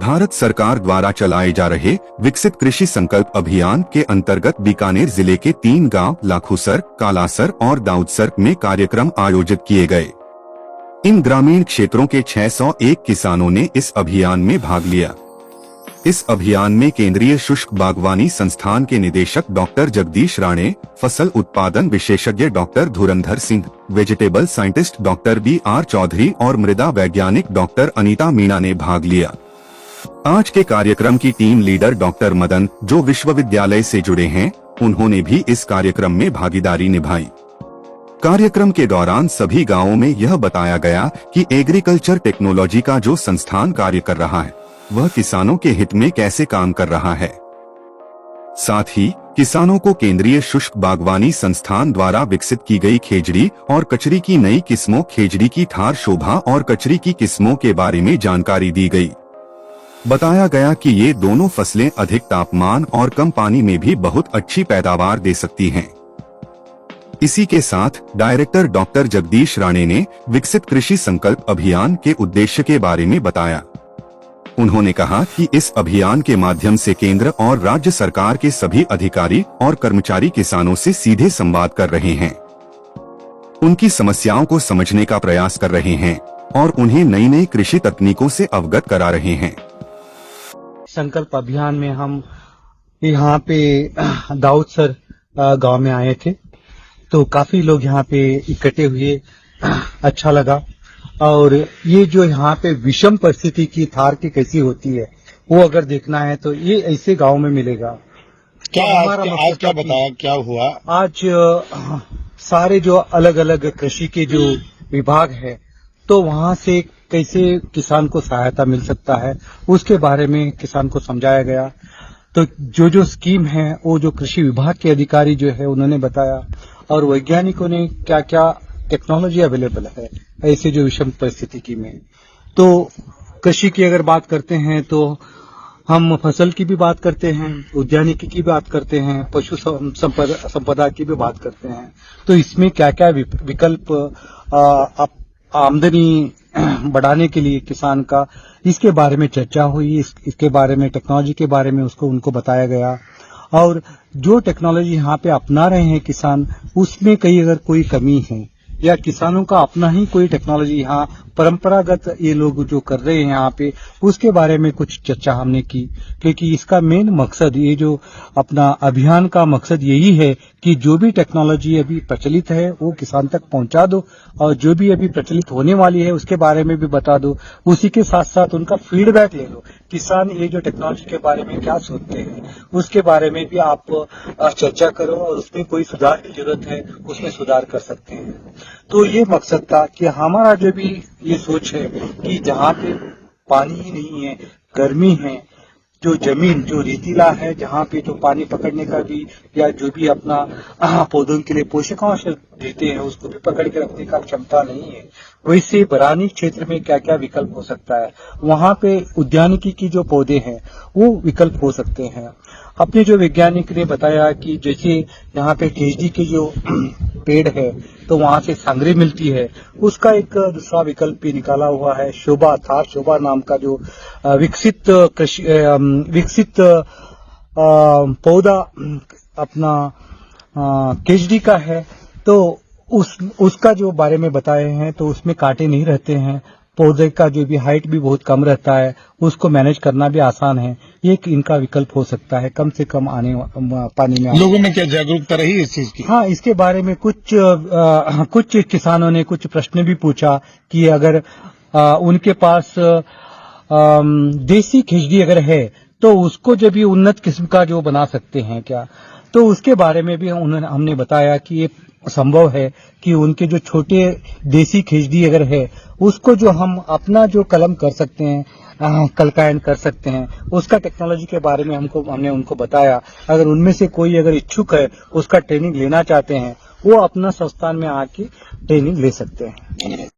भारत सरकार द्वारा चलाए जा रहे विकसित कृषि संकल्प अभियान के अंतर्गत बीकानेर जिले के 3 गांव लाखूसर, कालासर और दाऊदसर में कार्यक्रम आयोजित किए गए। इन ग्रामीण क्षेत्रों के 601 किसानों ने इस अभियान में भाग लिया। इस अभियान में केंद्रीय शुष्क बागवानी संस्थान के निदेशक डॉक्टर जगदीश राणे, फसल उत्पादन विशेषज्ञ doctor Dhurandhar Singh, vegetable scientist doctor BR Chaudhary और मृदा वैज्ञानिक डॉक्टर अनीता मीणा ने भाग लिया। आज के कार्यक्रम की टीम लीडर डॉक्टर मदन, जो विश्वविद्यालय से जुड़े हैं, उन्होंने भी इस कार्यक्रम में भागीदारी निभाई। कार्यक्रम के दौरान सभी गांवों में यह बताया गया कि एग्रीकल्चर टेक्नोलॉजी का जो संस्थान कार्य कर रहा है, वह किसानों के हित में कैसे काम कर रहा है। साथ ही किसानों को केंद्रीय शुष्क बागवानी संस्थान द्वारा विकसित की गई खेजड़ी और कचरी की नई किस्मों खेजड़ी की थार शोभा और कचरी की किस्मों के बारे में जानकारी दी गई। बताया गया कि ये दोनों फसलें अधिक तापमान और कम पानी में भी बहुत अच्छी पैदावार दे सकती हैं। इसी के साथ डायरेक्टर डॉक्टर जगदीश राणे ने विकसित कृषि संकल्प अभियान के उद्देश्य के बारे में बताया। उन्होंने कहा कि इस अभियान के माध्यम से केंद्र और राज्य सरकार के सभी अधिकारी और कर्मचारी किसानों से सीधे संवाद कर रहे हैं, उनकी समस्याओं को समझने का प्रयास कर रहे हैं और उन्हें नई नई कृषि तकनीकों से अवगत करा रहे हैं। संकल्प अभियान में हम यहाँ पे दाऊदसर गांव में आए थे, तो काफी लोग यहाँ पे इकट्ठे हुए, अच्छा लगा। और ये जो यहाँ पे विषम परिस्थिति की थार की कैसी होती है, वो अगर देखना है तो ये ऐसे गांव में मिलेगा। क्या आज क्या बताया, क्या हुआ? आज सारे जो अलग अलग कृषि के जो विभाग है, तो वहाँ से कैसे किसान को सहायता मिल सकता है, उसके बारे में किसान को समझाया गया। तो जो स्कीम है, वो जो कृषि विभाग के अधिकारी जो है उन्होंने बताया, और वैज्ञानिकों ने क्या क्या टेक्नोलॉजी अवेलेबल है ऐसे जो विषम परिस्थिति की में। तो कृषि की अगर बात करते हैं तो हम फसल की भी बात करते हैं, उद्यानिकी की बात करते हैं, पशु संपदा की भी बात करते हैं। तो इसमें क्या क्या विकल्प आमदनी बढ़ाने के लिए किसान का, इसके बारे में चर्चा हुई। इसके बारे में टेक्नोलॉजी के बारे में उनको बताया गया, और जो टेक्नोलॉजी यहाँ पे अपना रहे हैं किसान, उसमें कहीं अगर कोई कमी है या किसानों का अपना ही कोई टेक्नोलॉजी यहाँ परंपरागत ये लोग जो कर रहे हैं यहाँ पे, उसके बारे में कुछ चर्चा हमने की। क्योंकि इसका मेन मकसद, ये जो अपना अभियान का मकसद यही है कि जो भी टेक्नोलॉजी अभी प्रचलित है वो किसान तक पहुंचा दो, और जो भी अभी प्रचलित होने वाली है उसके बारे में भी बता दो। उसी के साथ साथ उनका फीडबैक ले लो, किसान ये जो टेक्नोलॉजी के बारे में क्या सोचते हैं, उसके बारे में भी आप चर्चा करो, और उसमें कोई सुधार की जरूरत है उसमें सुधार कर सकते हैं। तो ये मकसद था कि हमारा जो भी ये सोच है कि जहाँ पे पानी ही नहीं है, गर्मी है, जो जमीन जो रेतीला है, जहाँ पे जो पानी पकड़ने का भी या जो भी अपना पौधों के लिए पोषकांश देते हैं उसको भी पकड़ के रखने का क्षमता नहीं है, वैसे बरानी क्षेत्र में क्या क्या विकल्प हो सकता है। वहाँ पे उद्यानिकी की जो पौधे हैं वो विकल्प हो सकते हैं। अपने जो वैज्ञानिक ने बताया कि जैसे यहाँ पे केजडी के जो पेड़ है, तो वहाँ से सांगरी मिलती है, उसका एक दूसरा विकल्प भी निकाला हुआ है। शोभा, थार शोभा नाम का जो विकसित पौधा अपना केजडी का है, तो उसका जो बारे में बताए हैं, तो उसमें कांटे नहीं रहते हैं, पौधे का जो भी हाइट भी बहुत कम रहता है, उसको मैनेज करना भी आसान है। ये इनका विकल्प हो सकता है, कम से कम पानी में। लोगों में क्या जागरूकता रही इस चीज की? हाँ, इसके बारे में कुछ किसानों ने कुछ प्रश्न भी पूछा कि अगर उनके पास देसी खिचड़ी अगर है तो उसको जब भी उन्नत किस्म का जो बना सकते हैं क्या। तो उसके बारे में भी हमने बताया कि ये संभव है कि उनके जो छोटे देसी खिचड़ी अगर है उसको जो हम अपना जो कलम कर सकते हैं, कलकायन कर सकते हैं, उसका टेक्नोलॉजी के बारे में हमने उनको बताया। अगर उनमें से कोई अगर इच्छुक है, उसका ट्रेनिंग लेना चाहते हैं, वो अपना संस्थान में आके ट्रेनिंग ले सकते हैं।